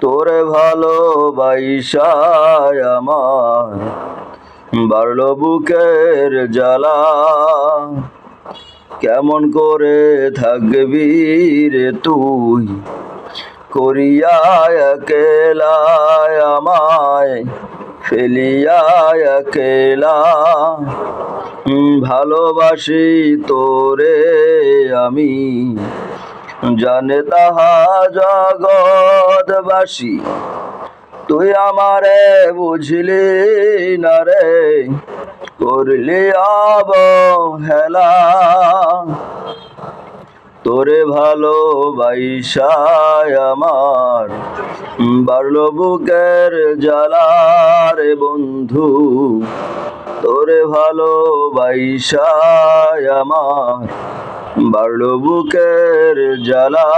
তোরে ভালোবাসায় আমার বাড়লো বুকের জ্বালা। কেমন করে থাকবি রে তুই করিয়া একেলা, আমায় ফেলিয়া একেলা। ভালোবাসি তোরে আমি, জানে তাহা জগৎবাসী। তুই আমারে বুঝলি না রে, করলি অবহেলা। তোরে ভালোবাসায় আমার বাড়লো বুকের জ্বালা রে বন্ধু। তোরে ভালোবাসায় আমার বাড়লো বুকের জ্বালা।